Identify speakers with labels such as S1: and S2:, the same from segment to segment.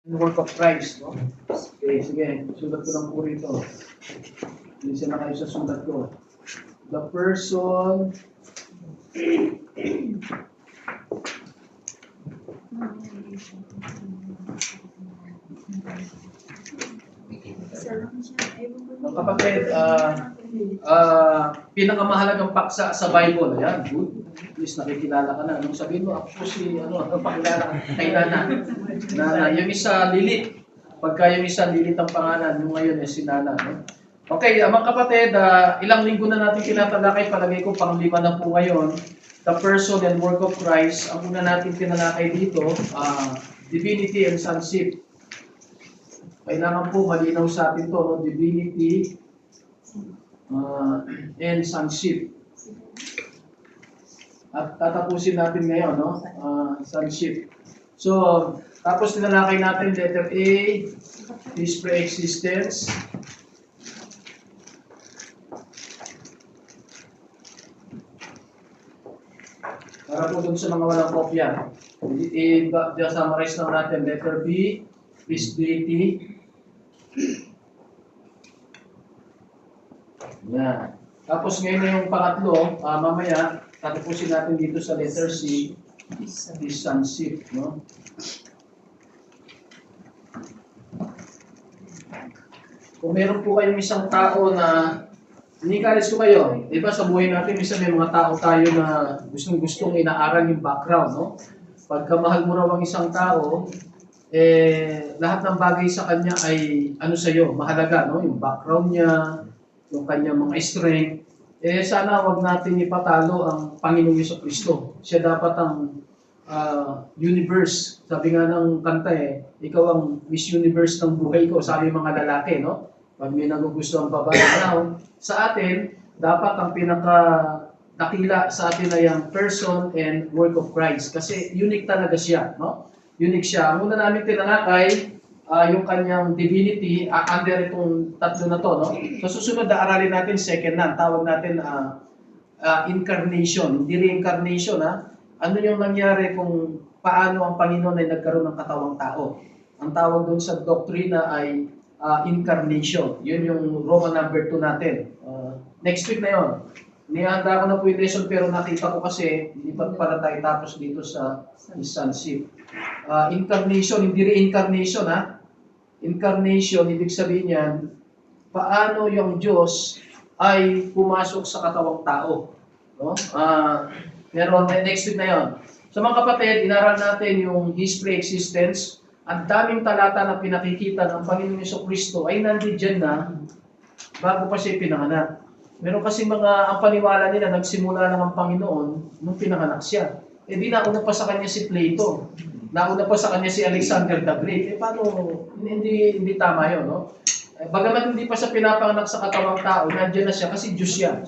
S1: work of Christ, no? Okay, sige, sulat ko lang po rito. Listen na kayo sa sulat ko. The person mga kapatid, pinakamahalagang paksa sa Bible, ayan, good. At least nakikilala ka na. Nung sabihin mo, ako po si, pakilala ka kay Nana. Nana, yung isa, Lilit. Pagka yung isa, Lilit ang pangalan, yung ngayon si Nana. No? Okay, mga kapatid, ilang linggo na natin tinatalakay, palagay ko pang 5 na po ngayon. The person and work of Christ. Ang una natin tinalakay dito, divinity and sonship. Kailangan po malinaw sa atin to, no? Divinity and sonship. At tatapusin natin ngayon, no? Sonship. So, tapos tinalakay natin letter A, His pre-existence. Para po dun sa mga walang kopya, i-summarize lang natin letter B, His deity. Yan. Tapos ngayon na yung pangatlo, mamaya, tatapusin natin dito sa letter C, His sonship, no? Kung meron po kayong isang tao na ini-encourage ko kayo, di ba sa buhay natin, minsan may mga tao tayo na gustong inaaral yung background, no? Pagka mahal mo raw ang isang tao, lahat ng bagay sa kanya ay ano sa'yo, mahalaga, no? Yung background niya, yung kanya mga strength. Sana wag natin ipatalo ang Panginoong Jesucristo. Siya dapat ang universe. Sabi nga ng kanta ikaw ang Miss Universe ng buhay ko, sabi mga lalaki, no? Pag may nagugustuhan babae now, sa atin, dapat ang pinaka-dakila sa atin ay ang person and work of Christ. Kasi unique talaga siya, no? Unique siya. Ang una namin tinalakay, yung kanyang divinity, under itong tatlo na to, no? So susunod na aralin natin, second na, tawag natin incarnation, hindi reincarnation, ha? Ano yung nangyari kung paano ang Panginoon ay nagkaroon ng katawang tao? Ang tawag doon sa doktrina ay incarnation. Yun yung Roman number 2 natin. Next week na yun. Nihanda ko na po yung lesson pero nakita ko kasi hindi pa pala tayo tapos dito sa sonship. Incarnation, hindi reincarnation, ha? Incarnation, ibig sabihin yan, paano yung Diyos ay pumasok sa katawang tao. No? Pero next week na yun. So mga kapatid, inaral natin yung His pre-existence. Ang daming talata na pinakikita ng Panginoon Jesucristo ay nandiyan na bago pa siya pinanganak. Meron kasi ang paniwala nila, nagsimula lang ang Panginoon nung pinanganak siya. Di nauna pa sa kanya si Plato. Nauna pa sa kanya si Alexander the Great. Paano? Hindi tama yun, no? Bagamat hindi pa siya pinapanganak sa katawang tao, nandiyan na siya kasi Diyos siya.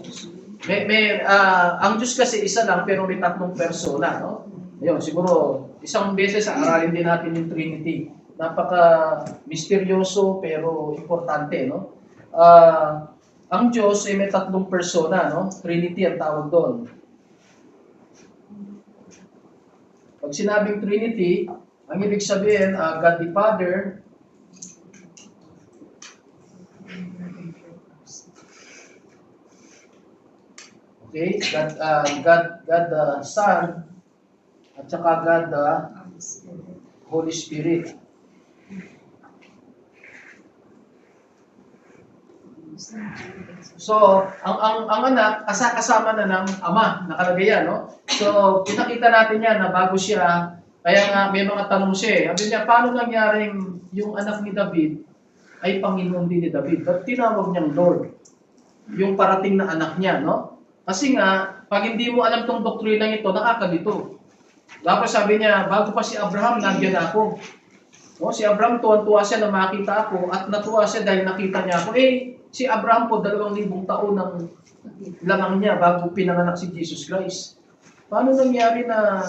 S1: Ang Diyos kasi isa lang pero may tatlong persona, no? Ayun, siguro isang beses aralin din natin yung Trinity. Napaka-misteryoso pero importante, no? Ang Diyos ay may tatlong persona, no? Trinity ang tawag doon. Pag sinabing Trinity, ang ibig sabihin, God the Father, okay, God the Son, at saka God the Holy Spirit. So, ang anak, kasama na ng ama, nakalagay yan, no? So, pinakita natin yan na bago siya, kaya nga may mga tanong siya. Sabi niya, paano nangyaring yung anak ni David ay Panginoon din ni David? Ba't tinawag niyang Lord? Yung parating na anak niya, no? Kasi nga, pag hindi mo alam tong doktrina ito, nakakalito. Tapos sabi niya, bago pa si Abraham, nandiyan ako. No? Si Abraham, tuwan-tuwa siya na makita ako at natuwa siya dahil nakita niya ako. Si Abraham po, 2,000 taon ng lamang niya bago pinanganak si Jesus Christ. Paano nangyari na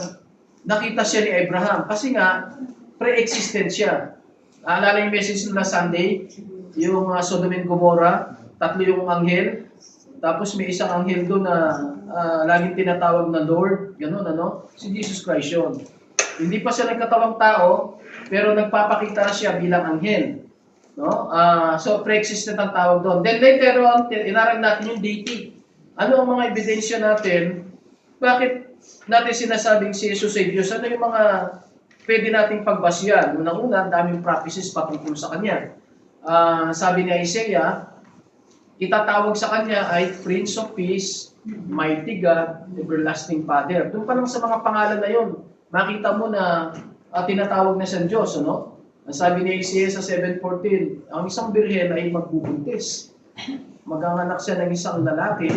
S1: nakita siya ni Abraham? Kasi nga, pre-existent siya. Alala yung message nila Sunday, yung Sodom and Gomorrah, 3 yung anghel, tapos may isang anghel doon na laging tinatawag na Lord, gano'n, ano? Si Jesus Christ yun. Hindi pa siya nagkatawang tao, pero nagpapakita siya bilang anghel. No? So, pre-existent ang tawag doon. Then later on, inarag natin yung deity. Ano ang mga ebidensya natin? Bakit natin sinasabing si Jesus ay Diyos? Ano yung mga pwede nating pagbasyan? Unang-una, ang daming prophecies patungkol sa Kanya. Sabi ni Isaiah, itatawag sa Kanya ay Prince of Peace, Mighty God, Everlasting Father. Doon pa lang sa mga pangalan na yun, makita mo na tinatawag na siyang Diyos. Ano? Ang sabi ni Isaiah sa 7:14, ang isang birhen ay magbubuntis. Maganganak siya ng isang lalaki,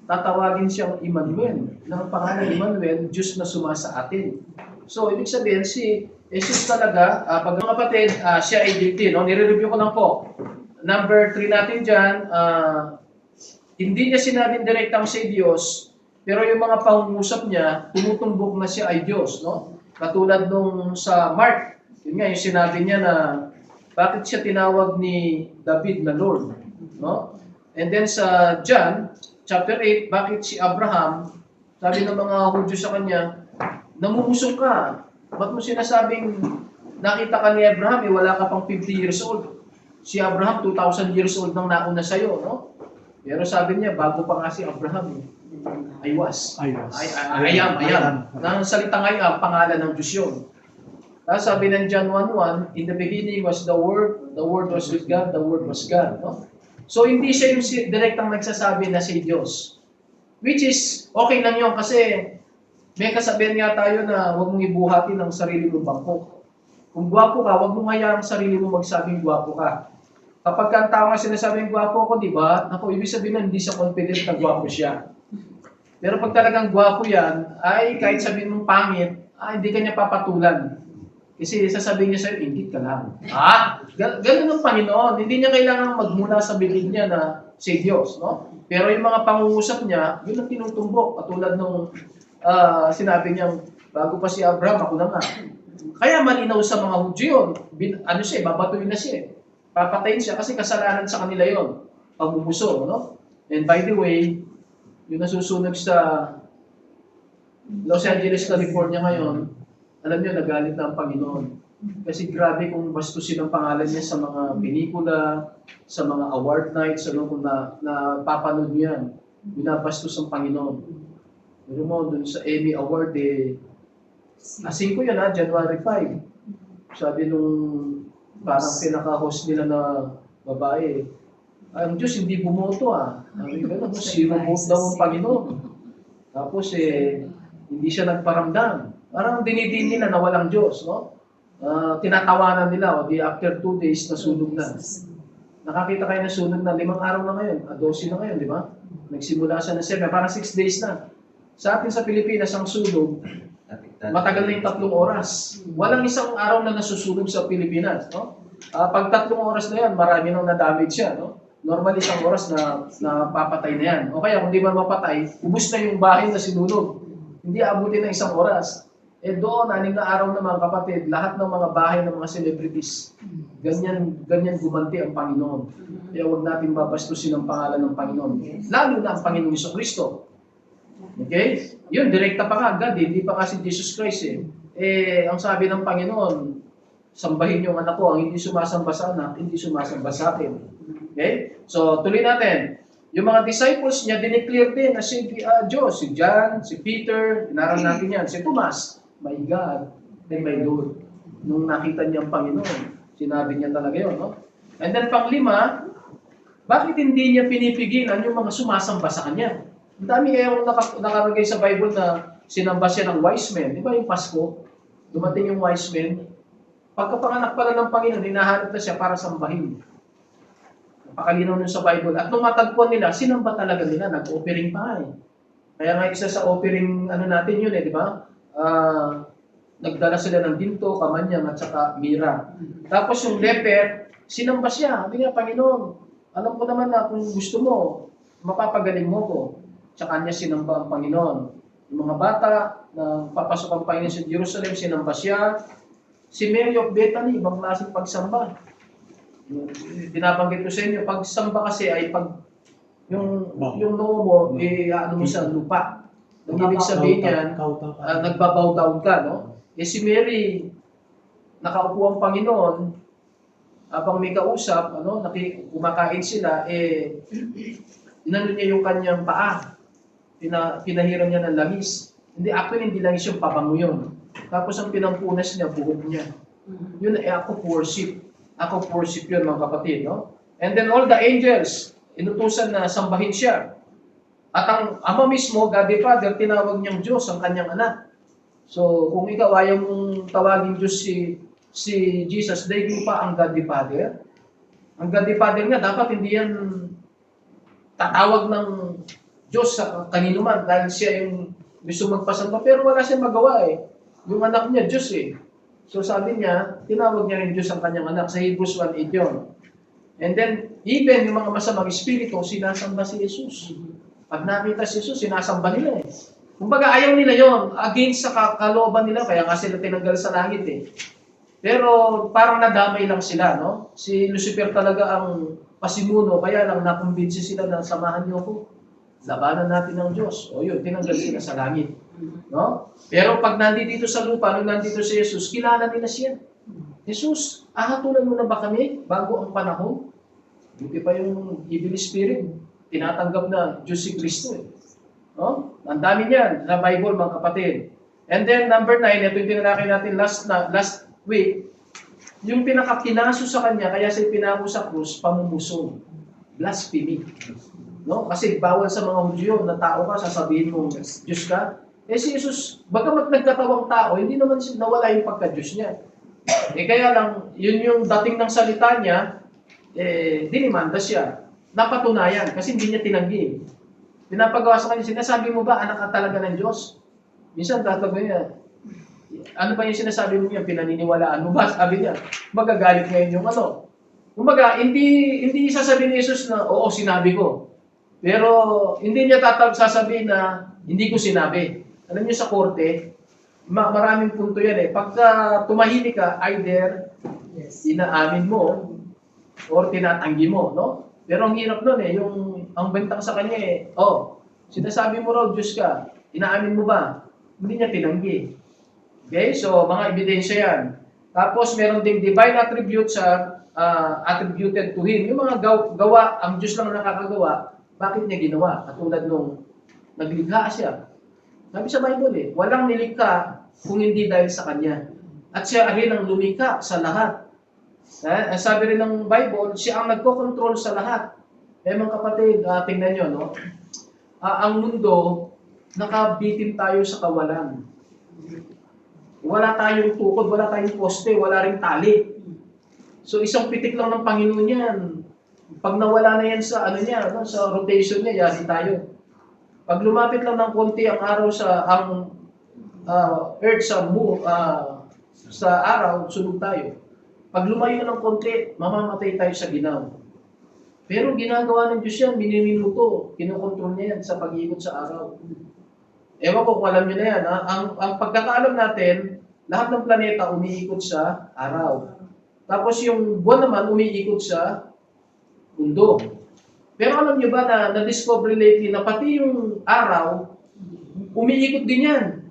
S1: tatawagin siyang Emmanuel. Ng pangalan Emmanuel, Diyos na sumasa atin. So, ibig sabihin, si Jesus talaga, pag mga kapatid, siya ay deity. No? Nire-review ko lang po. Number 3 natin dyan, hindi niya sinabing direktang si Diyos, pero yung mga pangungusap niya, tumutumbok na siya ay Diyos. No? Katulad nung sa Mark, yun nga, yung sinabi niya na bakit siya tinawag ni David na Lord. No? And then sa John, chapter 8, bakit si Abraham, sabi ng mga Hudyo sa kanya, namumusok ka. Ba't mo sinasabing nakita ka ni Abraham, wala ka pang 50 years old. Si Abraham, 2,000 years old nang nauna sa'yo. No? Pero sabi niya, bago pa nga si Abraham, I was. I am. Nang salitang I am, pangalan ng Diyos yun. Tapos sabi ng John 1:1, in the beginning was the Word was with God, the Word was God. No? So hindi siya yung direktang nagsasabi na si Diyos. Which is, okay lang yun kasi may kasabihan nga tayo na huwag mong ibuhatin ang sarili mong bangko. Kung gwapo ka, huwag mong hayaan ang sarili mo magsabing gwapo ka. Kapag ang tao nga sinasabing gwapo ko, di ba? Ako, ibig sabihin na hindi siya confident na gwapo siya. Pero pag talagang gwapo yan, ay kahit sabihin mong pangit, hindi ka niya papatulan. Kasi sasabihin niya sa'yo, ingit ka lang. Ganun ang Panginoon. Hindi niya kailangan magmula sa bibig niya na si Diyos. No? Pero yung mga pangungusap niya, yun ang tinutumbok. Katulad nung sinabi niya, bago pa si Abraham, ako na nga. Kaya malinaw sa mga Hudyo yun. Babatuin na siya. Papatayin siya kasi kasalanan sa kanila yun. Pagmumuso. No? And by the way, yung nasusunog sa Los Angeles, California ngayon, alam niyo, nagalit na ang Panginoon. Kasi grabe kung bastusin ang pangalan niya sa mga pelikula, sa mga award nights, kung napapanood niyo yan. Binabastos ang Panginoon. Pero mo, dun sa Emmy Award, 5 yan January 5. Sabi nung parang pinaka-host nila na babae, ang Diyos hindi bumoto zero vote daw ang Panginoon. Tapos hindi siya nagparamdam. Parang dinidin nila na walang Diyos, no? Tinatawanan nila, after 2 days, nasunog na. Nakakita kayo na sunog na 5 araw na ngayon, 12 na ngayon, di ba? Nagsimula siya ng 7, parang 6 days na. Sa atin sa Pilipinas, ang sunog, matagal na yung 3 oras. Walang isang araw na nasusunog sa Pilipinas, no? Pag 3 oras na yan, marami nang na-damage siya, no? Normally, 1 oras na papatay na yan. O kaya, kung di man mapatay, ubus na yung bahay na sinunog. Hindi abutin ng 1 oras. Doon, 6 na araw na mga kapatid, lahat ng mga bahay ng mga celebrities, ganyan gumanti ang Panginoon. Kaya huwag natin babastusin ang pangalan ng Panginoon. Lalo na ang Panginoong Jesucristo. Okay? Yun, direkta pa nga, God, hindi pa kasi Jesus Christ ang sabi ng Panginoon, sambahin yung anak ko, ang hindi sumasamba sa anak, hindi sumasamba sa akin. Okay? So, tuloy natin. Yung mga disciples niya, dineclare din na si Diyos, si John, si Peter, inaral natin yan, si Tomas, my God and my Lord. Nung nakita niya ang Panginoon, sinabi niya talaga yun, no? And then pang-5, bakit hindi niya pinipigilan yung mga sumasamba sa Kanya? Ang dami kaya nakalagay sa Bible na sinamba siya ng wise men. Di ba yung Pasko? Dumating yung wise men. Pagkapanganak pala ng Panginoon, hinahanap na siya para sambahin. Napakalinaw nun sa Bible. At nung matagpuan nila, sinamba talaga nila, nag-offering pa Kaya nga isa sa offering, natin yun di ba? Nagdala sila ng ginto, kamanyang, at saka mira. Tapos yung leper, sinamba siya. Sabi niya, Panginoon, alam ko naman na kung gusto mo, mapapagaling mo ko. Sa kanya sinamba ang Panginoon. Yung mga bata na papasok ang Panginoon sa Jerusalem, sinamba siya. Si Mary of Bethany, ibang klaseng pagsamba. Binabanggit ko sa inyo, pagsamba kasi ay pag yung noo mo, mo sa lupa. Ang ibig sabihin yan, nagbabow down ka, no? Si Mary, nakaupo ang Panginoon, habang may kausap, kumakain sila, inano niya yung kanyang paa. Pinahiran niya ng langis. Actually, hindi langis yung pabango yun. Tapos ang pinampunas niya, buhok niya. Yun ay ako worship. Ako worship yun, mga kapatid. No? And then all the angels, inutusan na sambahin siya. At ang Ama mismo, God the Father, tinawag niyang Diyos ang kanyang anak. So, kung ikaw ayaw mong tawagin Diyos si Jesus, dahil pa ang God the Father. Ang God the Father nga, dapat hindi yan tatawag ng Diyos sa kanino man dahil siya yung gusto magpasamba. Pero wala siyang magawa eh. Yung anak niya, Diyos eh. So sabi niya, tinawag niya rin Diyos ang kanyang anak. Sa Hebrews 1:8 yun. And then, even yung mga masamang espiritu, sinasamba si Jesus. Pag nakita si Jesus, sinasamba nila eh. Kumbaga, ayaw nila yon, against sa kalooban nila, kaya nga sila tinanggal sa langit eh. Pero parang nadamay lang sila, no? Si Lucifer talaga ang pasimuno, kaya lang nakumbinsi sila na samahan niyo ko. Labanan natin ng Diyos. O yun, tinanggal sila sa langit. No? Pero pag nandito sa lupa, nung nandito si Jesus, kilala nila siya. Jesus, ahatulan mo na ba kami bago ang panahon? Buti pa yung evil spirit, tinatanggap na Diyos si Kristo eh. No? Ang dami niyan sa Bible, mga kapatid. And then number 9, ito yung tinalakay natin last week, yung pinakapinaso sa kanya, kaya siya pinako sa krus, pamumusong. Blasphemy. No? Kasi bawal sa mga Hudyo na tao ka, sasabihin mo, Diyos ka. Si Jesus, bagamat nagkatawang tao, hindi naman nawala yung pagka-Diyos niya. Kaya lang, yun yung dating ng salita niya, dinimanda siya. Napatunayan, kasi hindi niya tinanggi. Pinapagawa sa kanya, sinasabi mo ba, anak ka talaga ng Diyos? Minsan, tatagawin niya, ano ba yung sinasabi mo niya, pinaniniwalaan mo ba? Sabi niya, magagalit ngayon yung Kumbaga, hindi sasabihin ni Jesus na, oo, sinabi ko. Pero hindi niya sasabihin na hindi ko sinabi. Alam niyo sa korte, maraming punto yan eh. Pagka tumahimik ka, either inaamin mo or tinatanggi mo, no? Pero ang hirap nun eh, ang bentang sa kanya eh, sinasabi mo raw, Diyos ka, inaamin mo ba? Hindi niya tinanggi. Okay, so mga ebidensya yan. Tapos meron ding divine attributes attributed to Him. Yung mga gawa, ang Diyos lang nakakagawa, bakit niya ginawa? Katulad nung naglikha siya. Sabi sa Bible eh, walang nilikha kung hindi dahil sa Kanya. At siya rin ang lumikha sa lahat. Sabi rin ng Bible, siya ang nagko-control sa lahat. Mga kapatid, tingnan nyo, no? Ang mundo, nakabitin tayo sa kawalan. Wala tayong tukod, wala tayong poste, wala ring tali. So isang pitik lang ng Panginoon yan. Pag nawala na yan sa sa rotation niya, yari tayo. Pag lumapit lang ng konti ang araw earth sa araw, sunod tayo. Pag lumayo ng konti, mamamatay tayo sa ginaw. Pero ginagawa ng Diyos yan, miniminuto, kinokontrol niya yan sa pag-ikot sa araw. Ewan ko kung alam niyo na yan. Ang pagkakaalam natin, lahat ng planeta umiikot sa araw. Tapos yung buwan naman umiikot sa mundo. Pero alam niyo ba na na-discover lately na pati yung araw, umiikot din yan.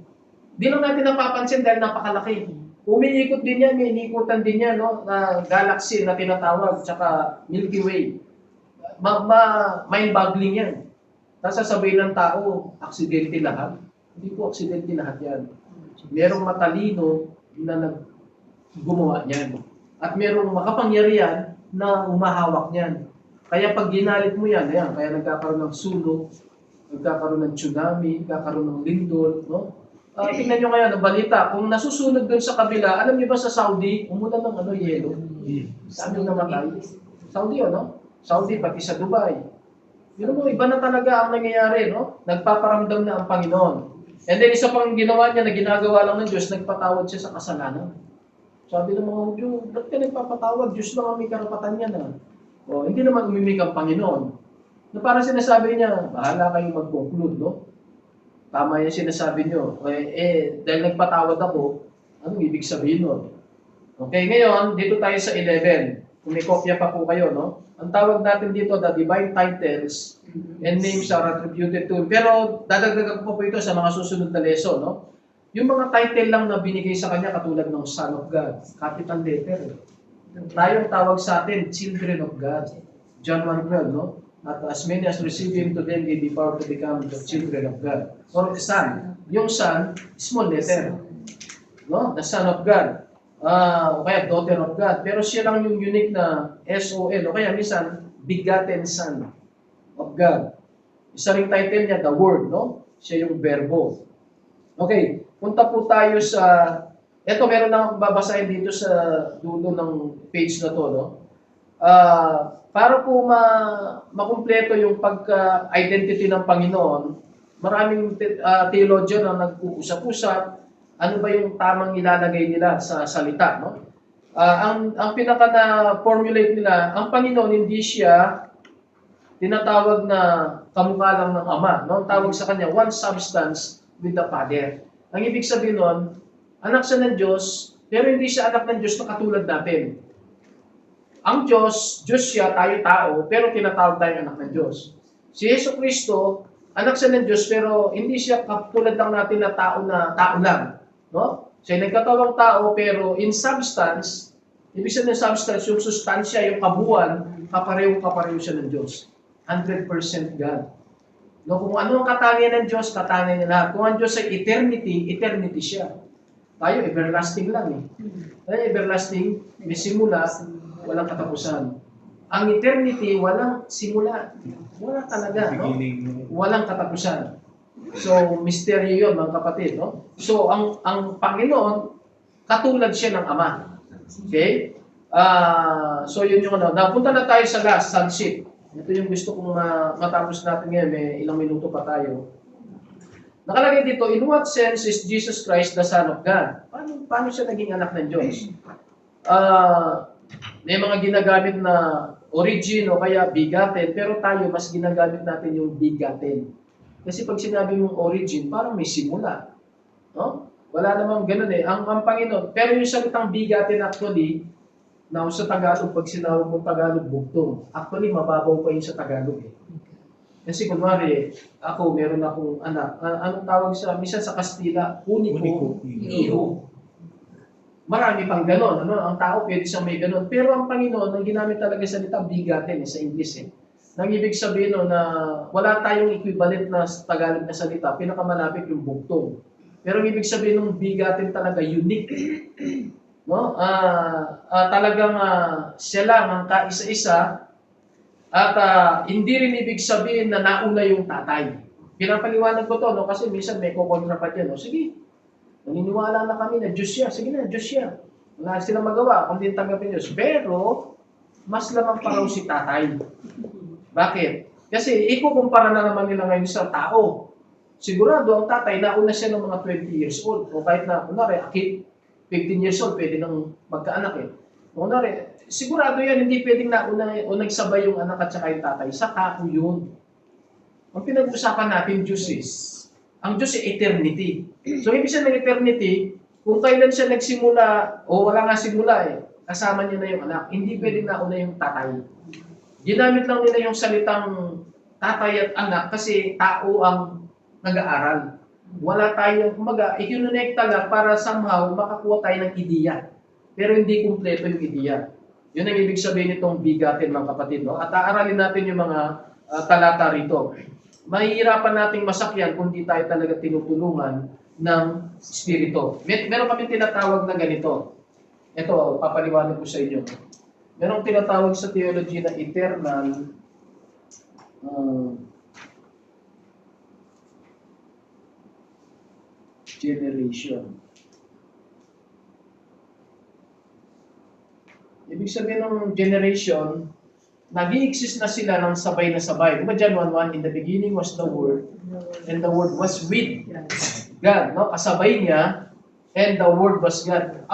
S1: Di lang natin napapansin dahil napakalaki. Umiikot din yan, may inikutan din yan, no? Na galaxy na tinatawag, tsaka Milky Way. Mind-boggling yan. Sasabihin ng tao, aksidente lahat. Hindi po aksidente lahat yan. Merong matalino na gumawa niyan. At merong makapangyarihan na umahawak niyan. Kaya pag ginalit mo yan, kaya nagkakaroon ng sunog, nagkakaroon ng tsunami, nagkakaroon ng lindol, no? Tingnan nyo ngayon, ang balita, kung nasusunog doon sa kabila, alam niyo ba sa Saudi, umulan ng yelo? Sabi namatay. Saudi, Saudi, pati sa Dubai. Yun mo, iba na talaga ang nangyayari, no? Nagpaparamdam na ang Panginoon. And then isa pang ginawa niya na ginagawa lang ng Diyos, nagpatawad siya sa kasalanan. Sabi ng mga Hudyo, ba't ka nagpapatawad? Diyos lang ang may karapatan niya na. Hindi naman umimik ang Panginoon. Na parang sinasabi niya, bahala kayong mag-conclude, no? Tama yung sinasabi niyo. Dahil nagpatawad ako, anong ibig sabihin nun? Okay, ngayon, dito tayo sa 11. Kung may kopya pa po kayo, no? Ang tawag natin dito, the divine titles and names are attributed to Him. Pero, dadagdagan ko po ito sa mga susunod na lesson, no? Yung mga title lang na binigay sa kanya katulad ng Son of God, capital letter. Tayong tawag sa atin, children of God. John 1:12, no? At as many as receive Him, to them gave the power to become the children of God. Or Son. Yung Son, small letter. No? The Son of God. O kaya daughter of God. Pero siya lang yung unique na S-O-N. O kaya minsan, begotten Son of God. Isa ring title niya, the Word, no? Siya yung verbo. Okay, punta po tayo sa... Ito, meron na akong babasahin dito sa dulo ng page na to, no? Para po makumpleto yung pagka-identity ng Panginoon, maraming theologian ang nag-uusap-usap, ano ba yung tamang ilalagay nila sa salita, no? Ang pinaka na-formulate nila, ang Panginoon hindi siya tinatawag na kamukha lang ng Ama, no? Ang tawag sa kanya, one substance with the Father. Ang ibig sabihin nun, anak siya ng Diyos, pero hindi siya anak ng Diyos na katulad natin. Ang Diyos, Diyos siya, tayo tao, pero tinatawag tayong anak ng Diyos. Si Yesu Cristo, anak siya ng Diyos, pero hindi siya katulad lang natin na tao lang. No? Siya nagkatawang tao, pero in substance, ibig sabihin ng substance, yung sustansya, yung kabuuan, kapareho siya ng Diyos. 100% God. No, kung ano ang katangian ng Diyos, katangian niya lahat. Kung ang Diyos ay eternity, eternity siya. Tayo, everlasting lang eh. Tayo, everlasting, may simula, walang katapusan. Ang eternity, walang simula. Wala talaga, no? Walang katapusan. So, misteryo yun, mga kapatid, no? So, ang Panginoon, katulad siya ng Ama. Okay? So, yun yung ano. Napunta na tayo sa last, sonship. Ito yung gusto kong matapos natin ngayon. May ilang minuto pa tayo. Nakalagay dito, in what sense is Jesus Christ the Son of God? Paano siya naging anak ng Diyos? May mga ginagamit na origin o kaya bigatin, pero tayo mas ginagamit natin yung bigatin. Kasi pag sinabi mong origin, parang may simula. No? Wala namang ganun eh. Ang Panginoon, pero yung salitang bigatin actually, na sa Tagalog, pag sinawag mong Tagalog, bugtong. Actually, mababaw pa yun sa Tagalog eh. Kasi kunwari, ako, meron akong anak. Anong tawag sa, minsan sa Kastila, uniko, iho. Marami pang ganon. Ano? Ang tao, pwede siyang may ganon. Pero ang Panginoon, ang ginamit talaga sa salita, bigatin sa English eh. Nang ibig sabihin no, na wala tayong equivalent na Tagalog na salita, pinakamalapit yung bugtong. Pero ang ibig sabihin ng bigatin talaga, unique. No? Talagang siya lang ang kaisa-isa at hindi rin ibig sabihin na nauna yung tatay. Pinapaliwanag ko to, no? Kasi minsan may kukontra pa dyan. No? Sige, naniniwala na kami na Diyos siya. Sige na, Diyos siya. Wala silang magawa, kundi tanggapin Diyos. Pero, mas lamang pa raw si tatay. Bakit? Kasi ikukumpara na naman nila ngayon sa tao. Sigurado ang tatay, nauna siya ng mga 20 years old. O kahit na, kunwari, 15 years old, pwede nang magkaanak eh. Kunwari, sigurado yan, hindi pwedeng nauna o nagsabay yung anak at saka yung tatay. Sa tao yun. Ang pinag-usapan natin, Diyos is, ang Diyos ay eternity. So, ibig sabihin ng eternity, kung kailan siya nagsimula, o wala nga simula eh, kasama niya na yung anak, hindi pwedeng nauna yung tatay. Ginamit lang nila yung salitang tatay at anak kasi tao ang nag-aaral. Wala tayong, kumaga, ikinonekta lang para somehow makakuha tayo ng ideya. Pero hindi kumpleto yung ideya. Yun ang ibig sabihin nitong bigatin, mga kapatid. No? At aaralin natin yung mga talata rito. Mahihirapan nating masakyan kung di tayo talaga tinutulungan ng Espiritu. Meron kami tinatawag na ganito. Ito, papaliwanag ko sa inyo. Merong tinatawag sa theology na eternal generation. Ibig sabihin ng generation, nag-i-exist na sila ng sabay na sabay. Diba John 1:1, in the beginning was the Word, and the Word was with God. No? Kasabay niya, and the Word was God.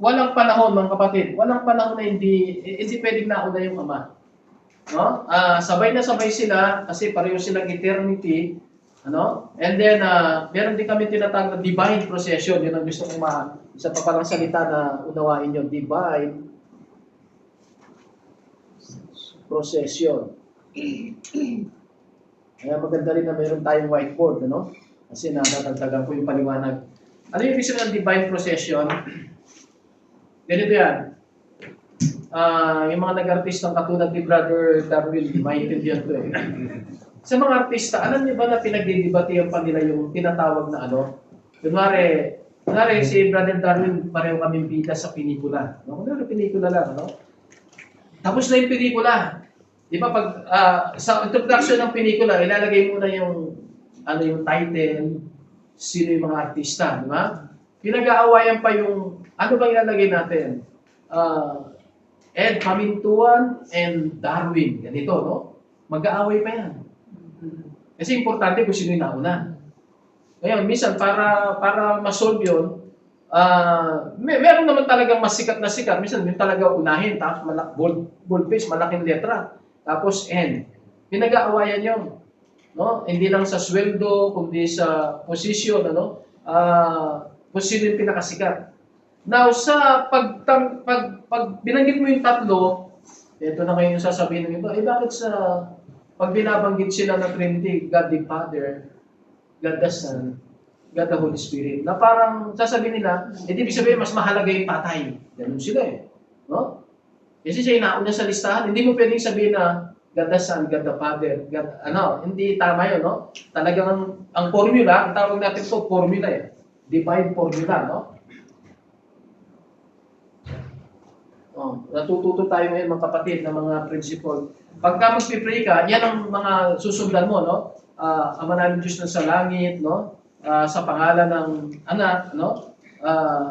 S1: Walang panahon, mga kapatid. Walang panahon na hindi pwedeng nauna yung Ama. No? Sabay na sabay sila, kasi pareho silang eternity. Ano? And then, meron din kami tinatawag na divine procession. Yun ang gusto kong isa pa palang salita na unawain yun. Divine procession. Kaya maganda rin na meron tayong whiteboard, ano? Kasi nadadagdagan ko yung paliwanag. Ano yung ibig sabihin ng divine procession? Ganito yan. Yung mga nag-artistang katulad ni Brother Darwin, maintindihan ko eh. Sa mga artista, alam niyo ba na pinagdidebatihan pa nila yung tinatawag na ano? Kunwari si Brother Darwin, pareho kami bida sa pelikula. No? Kunwari pelikula lang, no? Tapos na yung pelikula. Di ba pag sa introduction ng pelikula, ilalagay muna yung yung title, sino yung mga artista, di ba? Pinag-aawayan pa yung ano bang ilalagay natin? Ed Camintuan and Darwin, ganito, no? Mag-aaway pa yan. Kasi importante kung sino yung nauna. Ngayon, minsan para ma-solve yun, meron naman talagang mas sikat na sikat. Minsan yung talaga unahin, tapos boldface, malaking letra. Tapos N. Pinag-aawayan yun. No? Hindi lang sa sweldo, kundi sa position, ano? Kung sino yung pinakasikat. Now, sa pag binanggit mo yung tatlo, ito na ngayon yung sasabihin ng iba, bakit sa pag binabanggit sila ng Trinity, God the Father, God the Son, God the Holy Spirit, na parang sasabihin nila, ibig sabihin, mas mahalaga yung patay. Ganun sila eh. No? Kasi siya inauna sa listahan, hindi mo pwedeng sabihin na God the Son, God the Father, God, hindi tama yun, no? Talagang ang formula, ang tawag natin ito, formula eh. Divine formula, no? Natututo tayo ngayon mga kapatid ng mga principle. Pagka mag-pray ka, yan ang mga susundan mo, no? Ama namin Diyos na sa langit, no? Sa pangalan ng anak, no?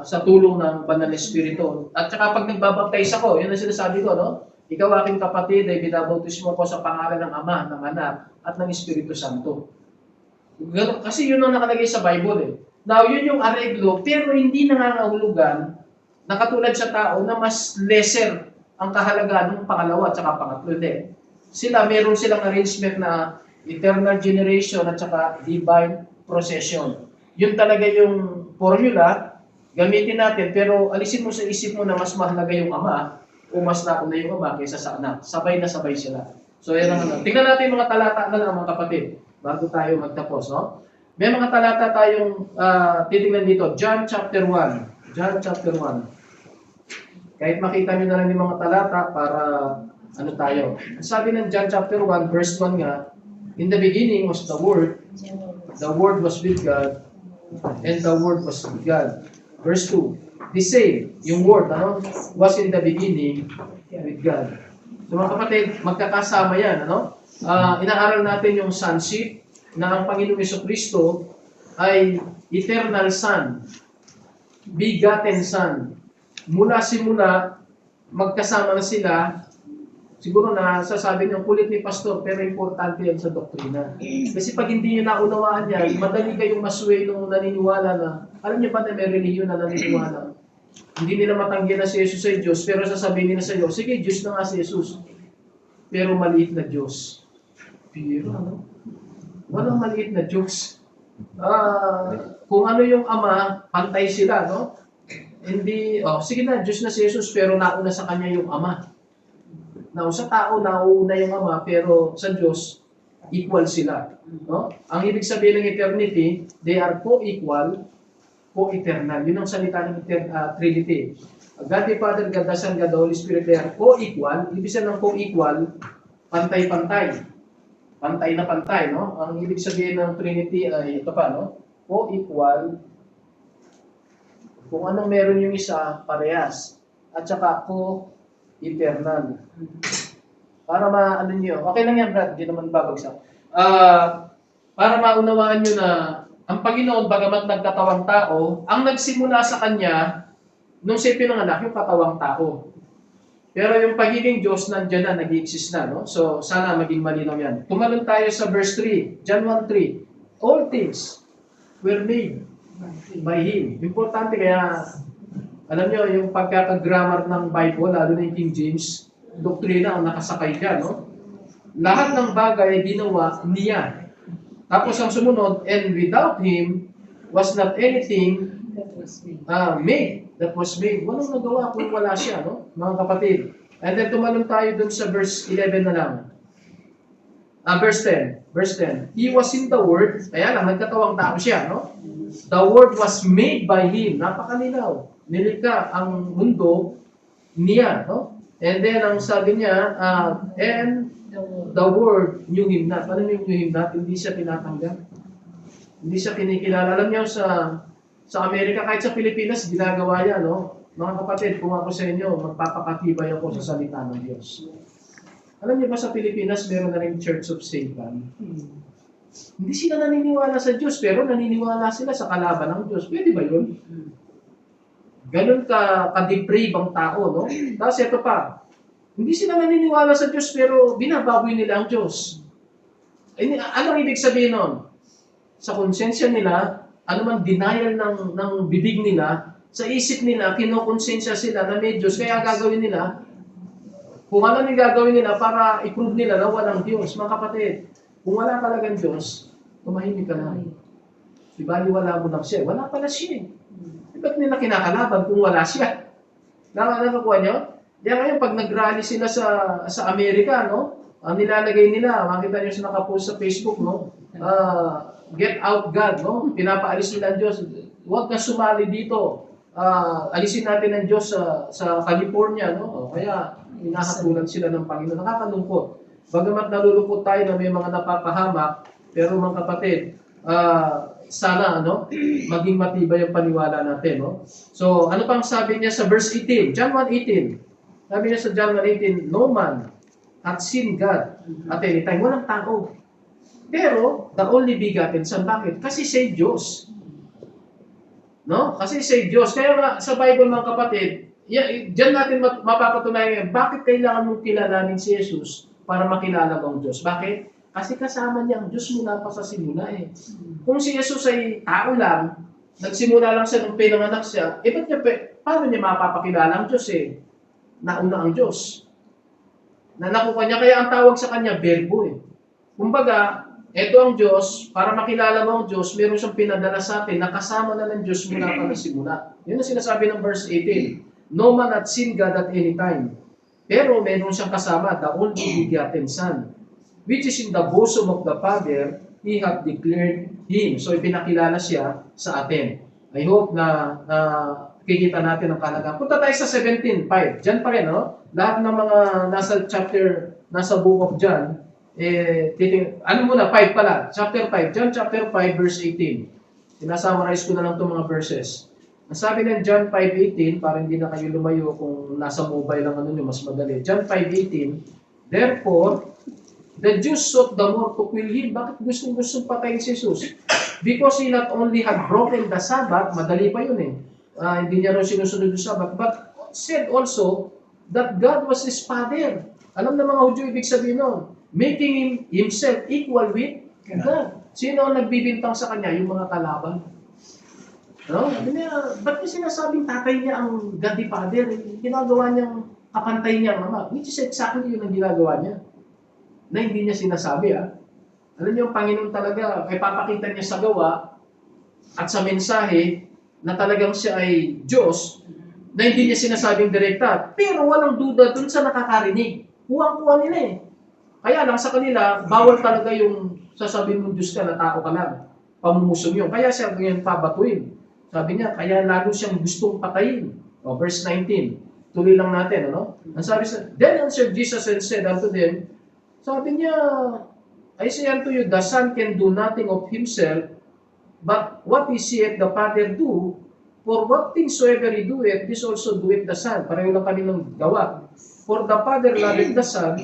S1: Sa tulong ng Banal na Espiritu. At saka pag nagbabaptize ako, yun ang sinasabi ko, no? Ikaw aking kapatid ay binabautismo ko sa pangalan ng Ama, ng Anak, at ng Espiritu Santo. Kasi yun ang nakalagay sa Bible eh. Now, yun yung areglo, pero hindi nangangahulugan na katulad sa tao na mas lesser ang kahalagaan ng pangalawa at saka pangatlo. Hindi. Meron silang arrangement na eternal generation at saka divine procession. Yun talaga yung formula, gamitin natin, pero alisin mo sa isip mo na mas mahalaga yung ama o mas nauna yung ama kaysa sa anak. Sabay na sabay sila. So, yan ang ano. Tingnan natin yung mga talata na lang, mga kapatid, bago tayo magtapos, no? May mga talata tayong titingnan dito. John chapter 1. John chapter 1. Kahit makita nyo na lang yung mga talata para ano tayo. Sabi ng John chapter 1, verse 1 nga, in the beginning was the Word was with God, and the Word was with God. Verse 2, the same, yung Word, was in the beginning with God. So mga kapatid, magkakasama yan, inaaral natin yung sonship, na ang Panginoong Jesucristo ay eternal Son, begotten Son. Mula simula, magkasama na sila. Siguro na sasabi ng kulit ni Pastor, pero importante yan sa doktrina. Kasi pag hindi nyo naunawaan yan, madali kayong masway nung naniniwala na, alam nyo ba na may religion na naniniwala? Hindi nila matanggi na si Jesus ay Diyos, pero sasabihin nila sa iyo, sige, Diyos na nga si Jesus. Pero maliit na Diyos. Pero walang maliit na Diyos. Kung ano yung Ama, pantay sila, no? Hindi, sige na, Diyos na si Jesus, pero nauna sa Kanya yung Ama. Now, sa tao, nauna yung Ama, pero sa Diyos, equal sila. No? Ang ibig sabihin ng eternity, they are co-equal, co-eternal. Yun ang salita ng Trinity. God the Father, God the Son, God the Holy Spirit, they are co-equal. Ibig sabihin ng co-equal, pantay-pantay. Pantay na pantay, no? Ang ibig sabihin ng Trinity ay ito pa, no? Co-equal. Kung anong meron yung isa, parehas. At saka co-eternal. Para maano nyo. Okay lang yan, Brad. Hindi naman babagsak. Para maunawaan nyo na ang Panginoon, bagamat nagkatawang tao, ang nagsimula sa Kanya, nung siya pinanganak, yung katawang tao. Pero yung pagiging Diyos, nandiyan na, nag-exist na. No? So, sana maging malinaw yan. Tumalon tayo sa verse 3. John 1:3. All things were made by Him. Importante kaya, alam nyo, yung pagkakagrammar ng Bible, lalo na yung King James, doktrina ang nakasakay dyan. No? Lahat ng bagay ginawa niya. Tapos ang sumunod, and without Him was not anything made. That was made. Walang nagawa kung wala siya, no? Mga kapatid. And then tumalon tayo dun sa verse 11 na lang. Verse 10. Verse 10. He was in the Word. Kaya lang, nagkatawang tao siya, no? The Word was made by Him. Napakalinaw. Nilikha ang mundo niya, no? And then, ang sabi niya, and the Word knew Him not. Ano yung knew Him not? Hindi siya tinatanggap. Hindi siya kinikilala. Alam niyo, sa Amerika, kahit sa Pilipinas, ginagawa yan, no? Mga kapatid, kung ako sa inyo, magpapakatibay ako sa salita ng Diyos. Alam niyo ba sa Pilipinas, meron na rin Church of Satan? Hindi sila naniniwala sa Diyos, pero naniniwala sila sa kalaban ng Diyos. Pwede ba yun? Ganun ka-deprave ang tao, no? Tapos ito pa, hindi sila naniniwala sa Diyos, pero binababoy nila ang Diyos. Anong ibig sabihin nun? Sa konsensya nila, anumang denial ng bibig nila, sa isip nila, kinokonsensya sila na may Diyos, kaya gagawin nila, kung ano yung gagawin nila para i-prove nila na walang Diyos. Mga kapatid, kung wala talagang Diyos, tumahimik ka lang. Ibali wala mo lang siya. Wala pala siya. Ba't nila kinakalaban kung wala siya? Nakakuha niyo? Kaya ngayon, pag nag-rally sila sa Amerika, no? Ang nilalagay nila, makita niyo sa nakapost sa Facebook, no? Get out God, no? Pinapaalis nila ang Diyos. Huwag ka sumali dito. Alisin natin ang Diyos sa California, no? Kaya, hinahatulan sila ng Panginoon. Nakakalungkot. Bagamat nalulungkot tayo na may mga napapahamak, pero mga kapatid, sana maging matibay ang paniwala natin. No? So, ano pang sabi niya sa verse 18? John 1:18. Sabi niya sa John 1:18, no man hath seen God at any time. Walang tao. Pero, the only begotten Son. Bakit? Kasi siya Diyos. No? Kasi siya Diyos. Kaya nga, sa Bible mga kapatid, diyan natin mapapatunayan bakit kailangan mong kilalanin si Jesus para makilala mo ang Diyos. Bakit? Kasi kasama niya ang Diyos mula pa sa simula eh. Kung si Jesus ay tao lang, nagsimula lang siya nung pinanganak siya, paano niya mapapakilala ang Diyos eh? Nauna ang Diyos. Nakuha niya, kaya ang tawag sa kanya, verbo eh. Kumbaga, eto ang Diyos, para makilala mo ang Diyos, meron siyang pinadala sa atin, nakasama na ng Diyos mula pa ng simula. Yun ang sinasabi ng verse 18. No man hath seen God at any time. Pero meron siyang kasama, the only begotten Son, which is in the bosom of the Father, He hath declared Him. So ipinakilala siya sa atin. I hope na kikita natin ang kahalagaan. Punta tayo sa 17:5. Diyan pa rin, no? Lahat ng mga nasa book of John, ano muna, 5 pala. Chapter 5. John chapter 5, verse 18. Sinasummarize ko na lang itong mga verses. Ang sabi ng John 5:18, para hindi na kayo lumayo kung nasa mobile lang mas madali. John 5:18, therefore, the Jews sought the more to kill Him. Bakit gustong patayin si Jesus? Because He not only had broken the Sabbath, madali pa yun eh. Hindi niya raw sinusunod yung Sabbath, but said also that God was His Father. Alam na mga Hudyo ibig sabihin nun, making Himself equal with God. Sino ang nagbibintang sa Kanya? Yung mga kalaban. No? Ba't niya sinasabing tatay niya ang God the Father? Ginagawa niyang kapantay niya ang Ama. Which is exactly yun ang ginagawa niya. Na hindi niya sinasabi. Alam niyo, ang Panginoon talaga, ay papakita niya sa gawa at sa mensahe na talagang siya ay Diyos, na hindi niya sinasabing direkta. Pero walang duda dun sa nakakarinig. Kuha-kuha nila eh. Kaya lang sa kanila, bawal talaga yung sasabihin mong Diyos ka na tao ka lang. Pamumusong yun. Kaya siya ganyan pabatuin. Sabi niya, kaya lalo siyang gustong patayin. Verse 19. Tuloy lang natin, ano? Ang sabi sa, then answered Jesus and said unto them, sabi niya, I say unto you, the Son can do nothing of himself, but what he seeth the Father do, for what things soever he doeth, this also doeth the Son. Pareho lang kanilang gawa. For the Father loveth the Son,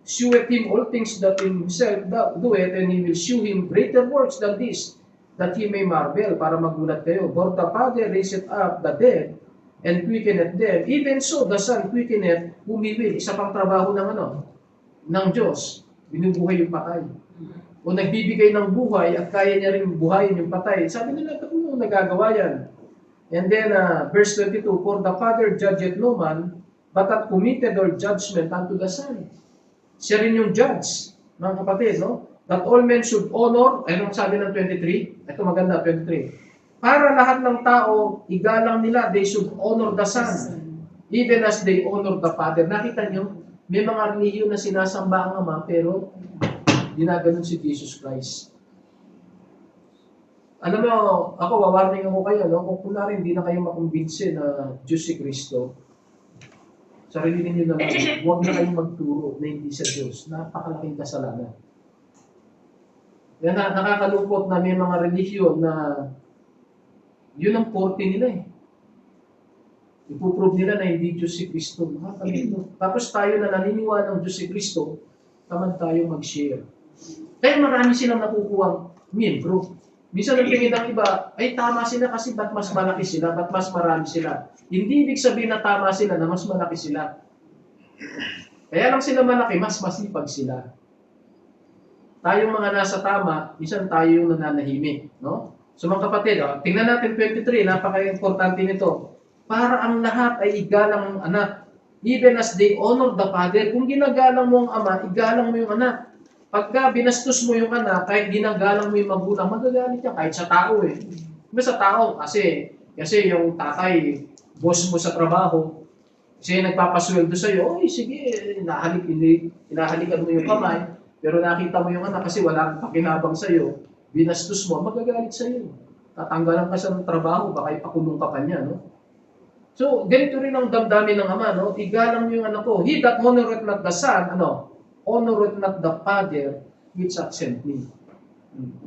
S1: sheweth him all things that himself doeth, and he will shew him greater works than this, that he may marvel, para magulat kayo. For the Father raiseth up the dead, and quickeneth them. Even so, the Son quickeneth whom he will. Isa pang trabaho ng Diyos. Binubuhay yung patay. O nagbibigay ng buhay at kaya niya rin buhayin yung patay. Sabi nila, paano nagagawa yan? And then, verse 22, for the Father judgeth no man, but hath committed all judgment unto the Son. Siya rin yung judge, mga kapatid, no? That all men should honor, anong sabi ng 23? Ito maganda, 23. Para lahat ng tao, igalang nila, they should honor the Son, even as they honor the Father. Nakita nyo, may mga relihiyon na sinasamba ang Ama, pero ginaganon si Jesus Christ. Alam mo, ako, wawarning ako kayo, no? Kung kunwari hindi na kayo makumbinse na Diyos si Kristo, sarili ninyo naman, huwag na kayong magturo na hindi sa Diyos. Napakalaking kasalanan. Yan na, nakakalungkot na may mga relihiyon na yun ang forte nila eh. Ipuprove nila na hindi Diyos si Kristo. Nakakalungkot. Tapos tayo na naniniwala ng Diyos si Kristo, tamad tayo mag-share. Kaya marami silang nakukuha miyembro. Minsan ang tingin ng iba, ay tama sila kasi ba't mas malaki sila, ba't mas marami sila. Hindi ibig sabihin na tama sila na mas malaki sila. Kaya lang sila malaki, mas masipag sila. Tayong mga nasa tama, minsan tayo yung nananahimik. No? So mga kapatid, tingnan natin 23, napaka-importante nito. Para ang lahat ay igalang ang anak. Even as they honor the father, kung ginagalang mo ang ama, igalang mo yung anak. Pagka binastos mo yung anak, kahit ginagalang mo yung magulang, magagalit ka kahit sa tao eh. Diba sa tao? Kasi yung tatay, boss mo sa trabaho, kasi nagpapasweldo sa'yo, oy sige, hinahalikan mo yung kamay, pero nakita mo yung anak kasi wala kang pakinabang sa'yo, binastos mo, magagalit sa'yo. Tatanggalan ka sa trabaho, baka ipakulong ka pa niya, no? So, ganito rin ang damdamin ng ama, no? Igalang mo yung anak ko. He that honoreth not the son, honoreth not the Father which hath sent me.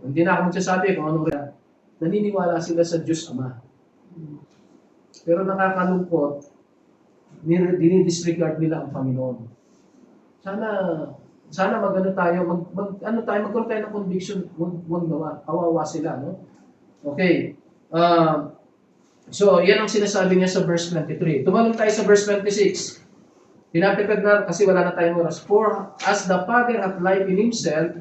S1: Hindi na ako magsasabi kung ano kaya. Naniniwala sila sa Diyos Ama. Pero nakakalungkot, dinidisregard nila ang Panginoon. Sana magano tayo, magkaroon tayo ng conviction, huwag nawa, kawawa sila, no? Okay. So, yan ang sinasabi niya sa verse 23. Tumalong tayo sa verse 26. Tinatipid na kasi wala na tayong oras. For as the Father hath life in Himself,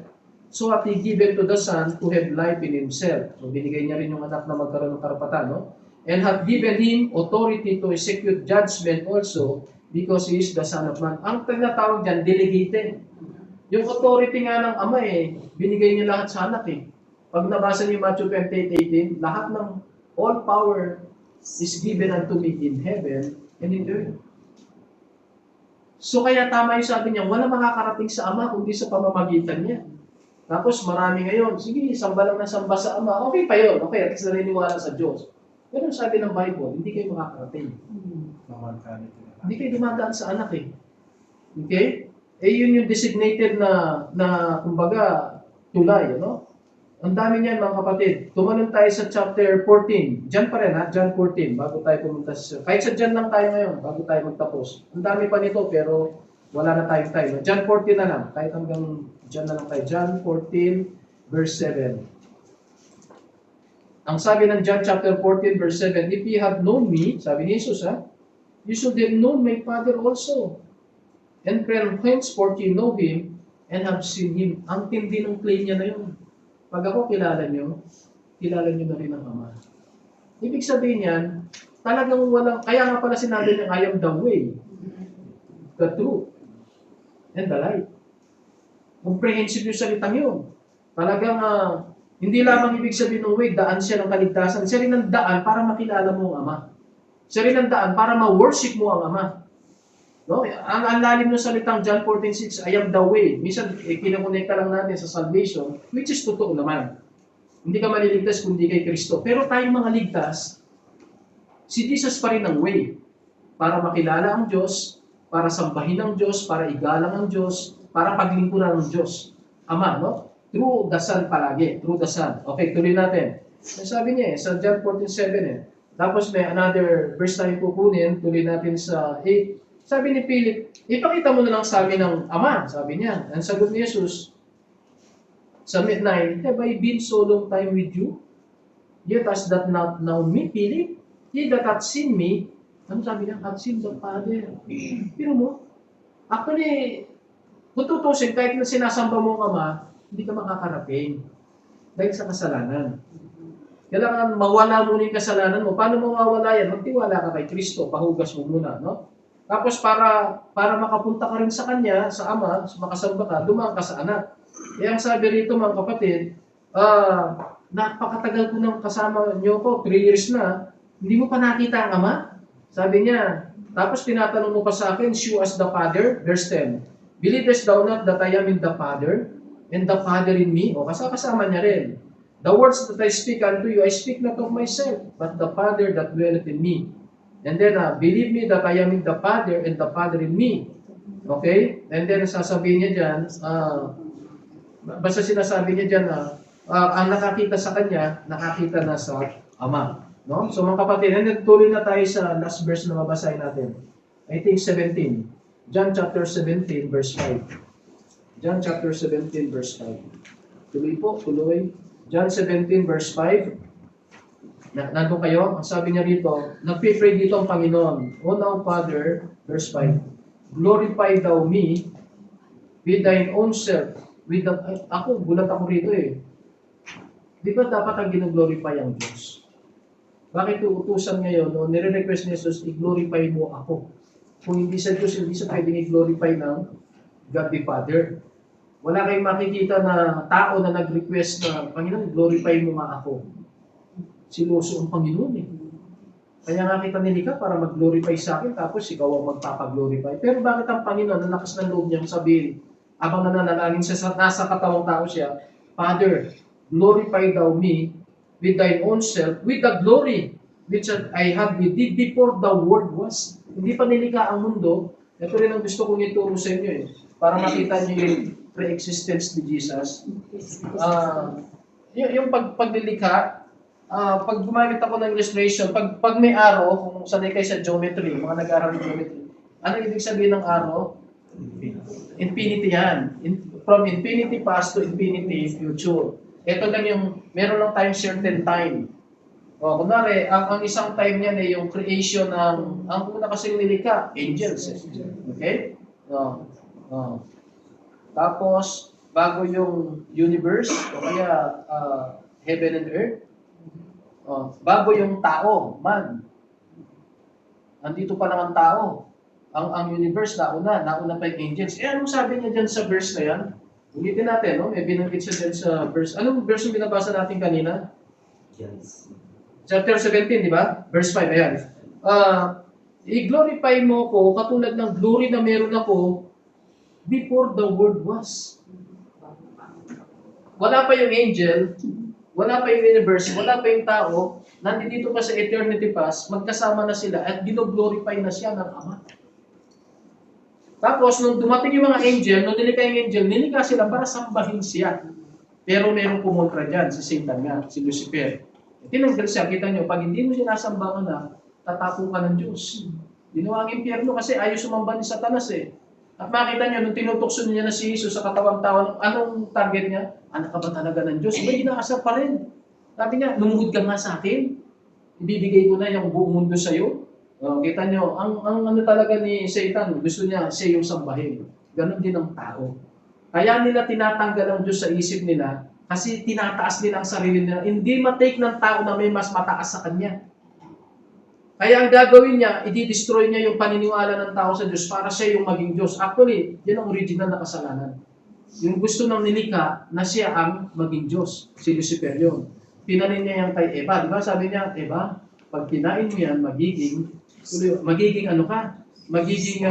S1: so hath He given to the Son to have life in Himself. So binigay niya rin yung anak na magkaroon ng karapatan, no? And hath given Him authority to execute judgment also, because He is the Son of Man. Ang tinatawag dyan, delegated. Yung authority nga ng Ama binigay niya lahat sa anak eh. Pag nabasa niyo Matthew 28:18, lahat ng all power is given unto me in heaven and in earth. So kaya tama yung sabi niya, wala makakarating sa Ama kundi sa pamamagitan niya. Tapos marami ngayon, sige, samba lang na samba sa Ama. Okay pa yun. Okay, at least naniniwala sa Diyos. Pero sabi ng Bible, hindi kayo makakarating. Hindi kayo dumadaan sa anak eh. Okay? Yun yung designated na kumbaga, tulay, ano? Ang dami niyan mga kapatid. Tumalon tayo sa chapter 14. Diyan pa rin John 14, bago tayo pumunta sa... Kahit sa John lang tayo ngayon, bago tayo magtapos. Ang dami pa nito, pero wala na tayong time. John 14 na lang, kahit hanggang John na lang tayo. John 14, verse 7. Ang sabi ng John chapter 14, verse 7, if ye have known me, sabi ni Jesus, you should have known my Father also. And from henceforth ye know Him, and have seen Him. Ang tindi ng claim niya na yun. Pag ako kilala nyo na rin ang Ama. Ibig sabihin yan, talagang walang, kaya nga pala sinabi niya, I am the way, the truth, and the light. Comprehensive yung salitang yun. Talagang, hindi lamang ibig sabihin ng way, daan siya ng kaligtasan. Siya rin ang daan para makilala mo ang Ama. Siya rin ang daan para ma-worship mo ang Ama. No? Ang lalim ng salitang John 14:6, I am the way. Minsan, kinakonekta lang natin sa salvation, which is totoo naman. Hindi ka maliligtas kundi kay Kristo. Pero tayong mga ligtas, si Jesus pa rin ang way. Para makilala ang Diyos, para sambahin ang Diyos, para igalang ang Diyos, para paglingkuran ng Diyos. Ama, no? Through the Son palagi. Through the Son. Okay, tuloy natin. Sabi niya sa John 14:7 Tapos may another verse tayo kukunin, tuloy natin sa 8. Sabi ni Philip, ipakita mo na lang sa amin ng Ama, sabi niya. Ang sagot ni Jesus, sa 9, have I been so long time with you? Yet hast that not now me, Philip? He that hath seen me, ano sabi niya? Hath seen the Father. Pero mo, actually, kung tutusin, kahit na sinasamba mo ang Ama, hindi ka makakarating. Dahil sa kasalanan. Kailangan mawala muna yung kasalanan mo. Paano mawawala yan? Magtiwala ka kay Kristo, pahugas mo muna, no? Tapos para makapunta ka rin sa Kanya, sa Ama, makasamba ka, dumaan ka sa anak. Kaya ang sabi rito mga kapatid, napakatagal ko nang kasama niyo ko, 3 years na, hindi mo pa nakita ang Ama? Sabi niya, tapos tinatanong mo pa sa akin, show us the Father, verse 10. Believest thou not that I am in the Father, and the Father in me. O, kasama niya rin. The words that I speak unto you, I speak not of myself, but the Father that dwelleth in me. And then, believe me that I am in the Father and the Father in me. Okay? And then, sasabihin niya dyan, basta sinasabi niya dyan na, ang nakakita sa kanya, nakakita na sa Ama. No? So mga kapatid, and then tuloy na tayo sa last verse na mabasahin natin. I think 17. John chapter 17, verse 5. John chapter 17, verse 5. Tuloy po, tuloy. John 17, verse 5. Nandun kayo? Ang sabi niya rito, nagpipray dito ang Panginoon. O now, Father, verse 5, glorify thou me with thine own self. Ako, gulat ako rito eh. Di ba dapat ang ginaglorify ang Diyos? Bakit uutusan ngayon, no, nire-request ni Jesus, i-glorify mo ako. Kung hindi sa Diyos, hindi sa pwedeng i-glorify ng God the Father. Wala kayong makikita na tao na nag-request na, Panginoon, glorify mo nga ako. Siloso ang Panginoon eh. Kaya nga kita nilikha para mag-glorify sa akin, tapos ikaw ang magpapag-glorify. Pero bakit ang Panginoon, ang lakas ng loob niyang sabihin, abang nananalangin siya, nasa katawang tao siya, Father, glorify thou me with thine own self, with the glory which I had with thee before the world was. Hindi pa nilikha ang mundo. Ito rin ang gusto kong ituro sa inyo eh. Para makita niyo yung pre-existence ni Jesus. Yung paglilikha, pag gumamit ako ng illustration, pag may arrow, kung sanay kayo sa geometry, mga nag-aaral ng geometry, ano ibig sabihin ng arrow? Infinity yan. From infinity past to infinity future. Ito lang yung, meron lang tayong certain time. O, kunwari, ang isang time niyan ay yung creation ng, ang una kasing nilikha, angels. Okay? Tapos, bago yung universe, o kaya heaven and earth, bago yung tao, man. Andito pa naman tao. Ang universe, nauna pa yung angels. Anong sabi niya dyan sa verse na yan? Ulitin natin, no? May binanggit siya dyan sa verse. Anong verse yung binabasa natin kanina?
S2: Yes.
S1: Chapter 17, di ba? Verse 5, ayan. I-glorify mo ko katulad ng glory na meron ako before the world was. Wala pa yung angel, wala pa yung universe, wala pa yung tao, nandito pa sa eternity past, magkasama na sila at gino-glorify na siya ng Ama. Tapos, nung dumating yung mga angel, nung nilikha yung angel, nilikha sila para sambahin siya. Pero merong pumontra dyan, si Satan nga, si Lucifer. Tinanggal siya, kita nyo, pag hindi mo sinasambahan na, tatapong ka ng Diyos. Ginawa ang impyerno kasi ayaw sumamba ni Satanas eh. At makita nyo, nung tinutukso niya na si Jesus sa katawang tao, anong target niya? Anak ka ba talaga ng Diyos? May inaasar pa rin. Sabi niya, lumuhod ka nga sa akin. Ibibigay ko na yung buong mundo sa iyo. Kita nyo, ang ano talaga ni Satan, gusto niya siya yung sambahin. Ganon din ang tao. Kaya nila tinatanggal ang Diyos sa isip nila kasi tinataas nila ang sarili nila. Hindi matake ng tao na may mas mataas sa kanya. Kaya ang gagawin niya, i-destroy niya yung paniniwala ng tao sa Diyos para siya yung maging Diyos. Actually, yan ang original na kasalanan. Yung gusto ng nilikha na siya ang maging Diyos. Si Lucifer yun. Pinanin niya yan kay Eva. Diba sabi niya, Eva, pag kinain mo yan, magiging ano ka? Magiging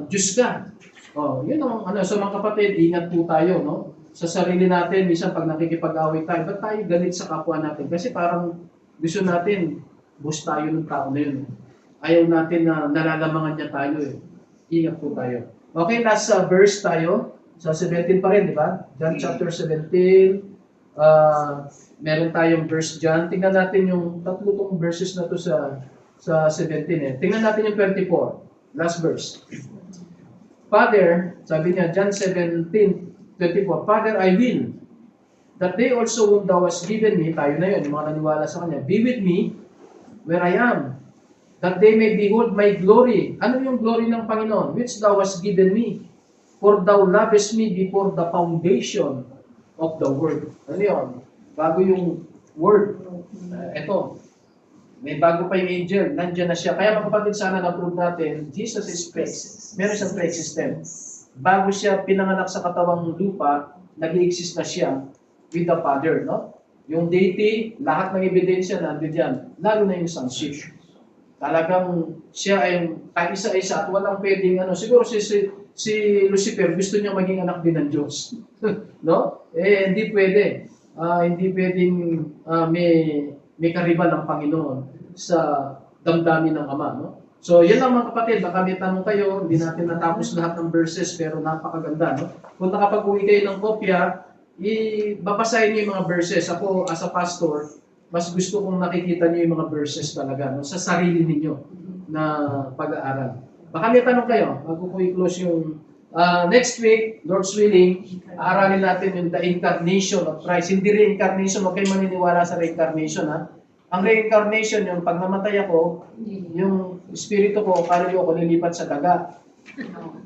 S1: Diyos ka. Yun ang ano. So mga kapatid, ingat po tayo, no? Sa sarili natin, minsan pag nakikipag-away tayo, ba't tayo galit sa kapwa natin? Kasi parang gusto natin, boss tayo ng tao na yun. Ayaw natin na nalalamangan niya tayo eh. Ingat po tayo. Okay, last verse tayo. Sa 17 pa rin, di ba? John chapter 17. Meron tayong verse dyan. Tingnan natin yung tatlong verses na to sa 17 eh. Tingnan natin yung 24. Last verse. Father, sabi niya, John 17:24, Father, I will that they also whom thou hast given me, tayo na yun, yung mga naniwala sa kanya, be with me where I am, that they may behold my glory. Ano yung glory ng Panginoon? Which thou hast given me. For thou lovest me before the foundation of the world. Ano yun? Bago yung word. Ito. May bago pa yung angel. Nandiyan na siya. Kaya mga kapatid, sana na-prove natin, Jesus is meron siyang pre-existent. Bago siya pinanganak sa katawang lupa, nag-exist na siya with the Father. No? Yung deity, lahat ng ebidensya nandiyan dyan. Lalo na yung sonship. Talagang siya ay kaisa-isa at walang pwedeng siguro si si Lucifer gusto niya maging anak din ng Diyos. No? Eh, hindi pwede. Hindi pwedeng may karibal ang Panginoon sa damdamin ng Ama. No? So, yan lang mga kapatid. Baka may tanong kayo. Hindi natin natapos lahat ng verses pero napakaganda. No? Kung nakapag-uwi kayo ng kopya, babasahin niyo yung mga verses. Ako, as a pastor, mas gusto kong nakikita niyo yung mga verses talaga no? Sa sarili ninyo na pag-aaral. Baka may tanong kayo. Bago ko i-close yung next week, Lord's willing, aaralin natin yung the incarnation of Christ. Hindi reincarnation, huwag kayo maniniwala sa reincarnation. Ha? Ang reincarnation, yung pag namatay ako, yung espiritu ko, kaluluwa ko, lilipat sa daga.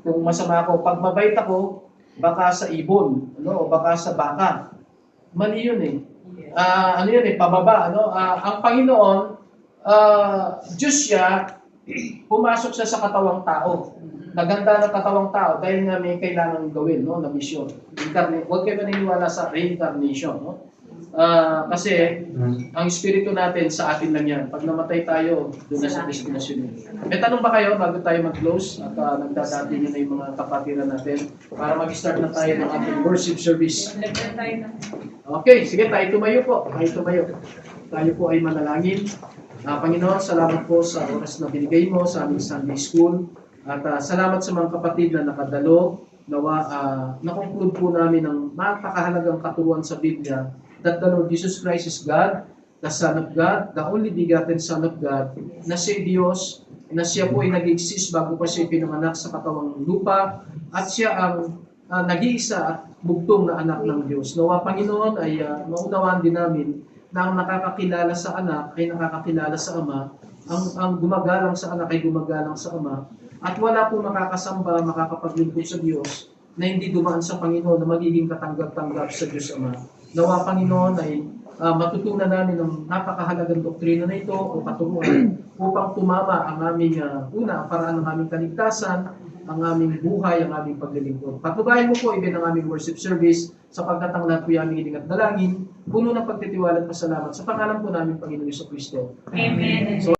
S1: Kung masama ako, pag mabait ako, baka sa ibon, ano, o baka sa baka. Mali yun eh. Ano yun eh, pababa. Ano? Ang Panginoon, Diyos siya, pumasok siya sa katawang tao. Naganda ng katawang tao dahil nga may kailangan gawin no, na misyon. Huwag kayo maniniwala sa reincarnation. No? Kasi ang espiritu natin sa atin lang yan. Pag namatay tayo, doon na sa destinasyon yun. May tanong ba kayo bago tayo mag-close at nagdadati nyo na yung mga kapatiran natin para mag-start na tayo ng ating worship service? Okay, sige, tayo tumayo po. Tayo po ay manalangin. Panginoon, salamat po sa oras na binigay mo sa aming Sunday School. At salamat sa mga kapatid na nakadalo. Na-conclude po namin ang napakahalagang katuruan sa Biblia that the Lord Jesus Christ is God, the Son of God, the only begotten Son of God, na siya Diyos, na siya po ay nag-exist bago pa siya pinanganak sa katawang lupa, at siya ang nag-iisa at bugtong na anak ng Diyos. Nawa Panginoon ay maunawaan din namin na ang nakakakilala sa anak ay nakakakilala sa Ama, ang gumagalang sa anak ay gumagalang sa Ama, at wala po makakasamba, makakapaglingkod sa Diyos na hindi dumaan sa Panginoon na magiging katanggap-tanggap sa Diyos Ama. Nawa Panginoon ay matutunan namin ang napakahalagang doktrina na ito o katuruan upang tumama ang aming ang paraan ng aming kaligtasan, ang aming buhay, ang aming paglilingkod. Patubayan mo po ibig ang aming worship service sapagkat ang lahat po yung aming hiling at dalangin, puno ng pagtitiwala at pasalamat sa pangalan po namin Panginoon Jesucristo.
S2: Amen.
S1: So,